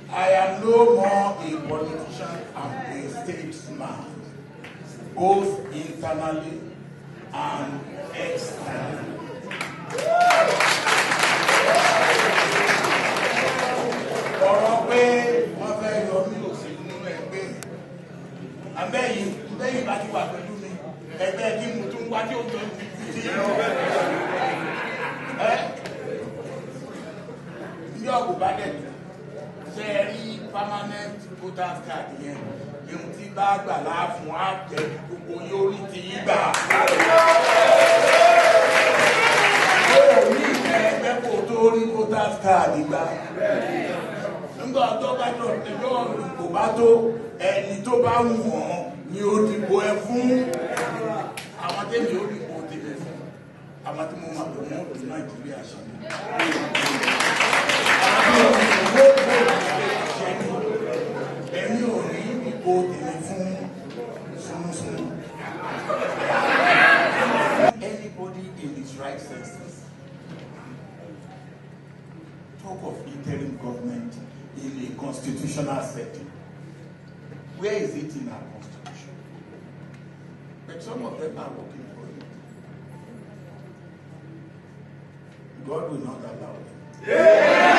I am no more a politician, I'm a statesman, both internally and externally. Ọ̀rọ̀ pé wọ́n fẹ́ yọ mí òṣèlú nínú ẹgbẹ́ àbẹ́yìn bá ti wà pẹ̀lú mi ẹgbẹ́ kí mo tún wá tí ó tó ti ní ọ̀gbọ̀n bá dẹ̀ ṣe rí permanent voters card yẹn ihun tí bá gbà láàfún á jẹ gbogbo yóò rí ti yí gbà. Ó ní ìfẹ́ ẹgbẹ́ kò tó rí voters card gbà. Nígbà tó bá jọ tẹ̀lé kò bá tó ẹni tó bá wù wọ́n ni ó dìbò ẹ fún. Àwọn tẹ́lẹ̀ ó dìbò tẹ̀lé fún. Àwọn tí mo máa bọ̀ wọ́n lò Nàìjíríà ṣe ni. Èmi ò ní ìbò tèmi fún sunsun. Anybody in his right senses talk of interim government in a constitutional setting. Where is it in our constitution? But some of them are working for it. God will not allow it. Yeah.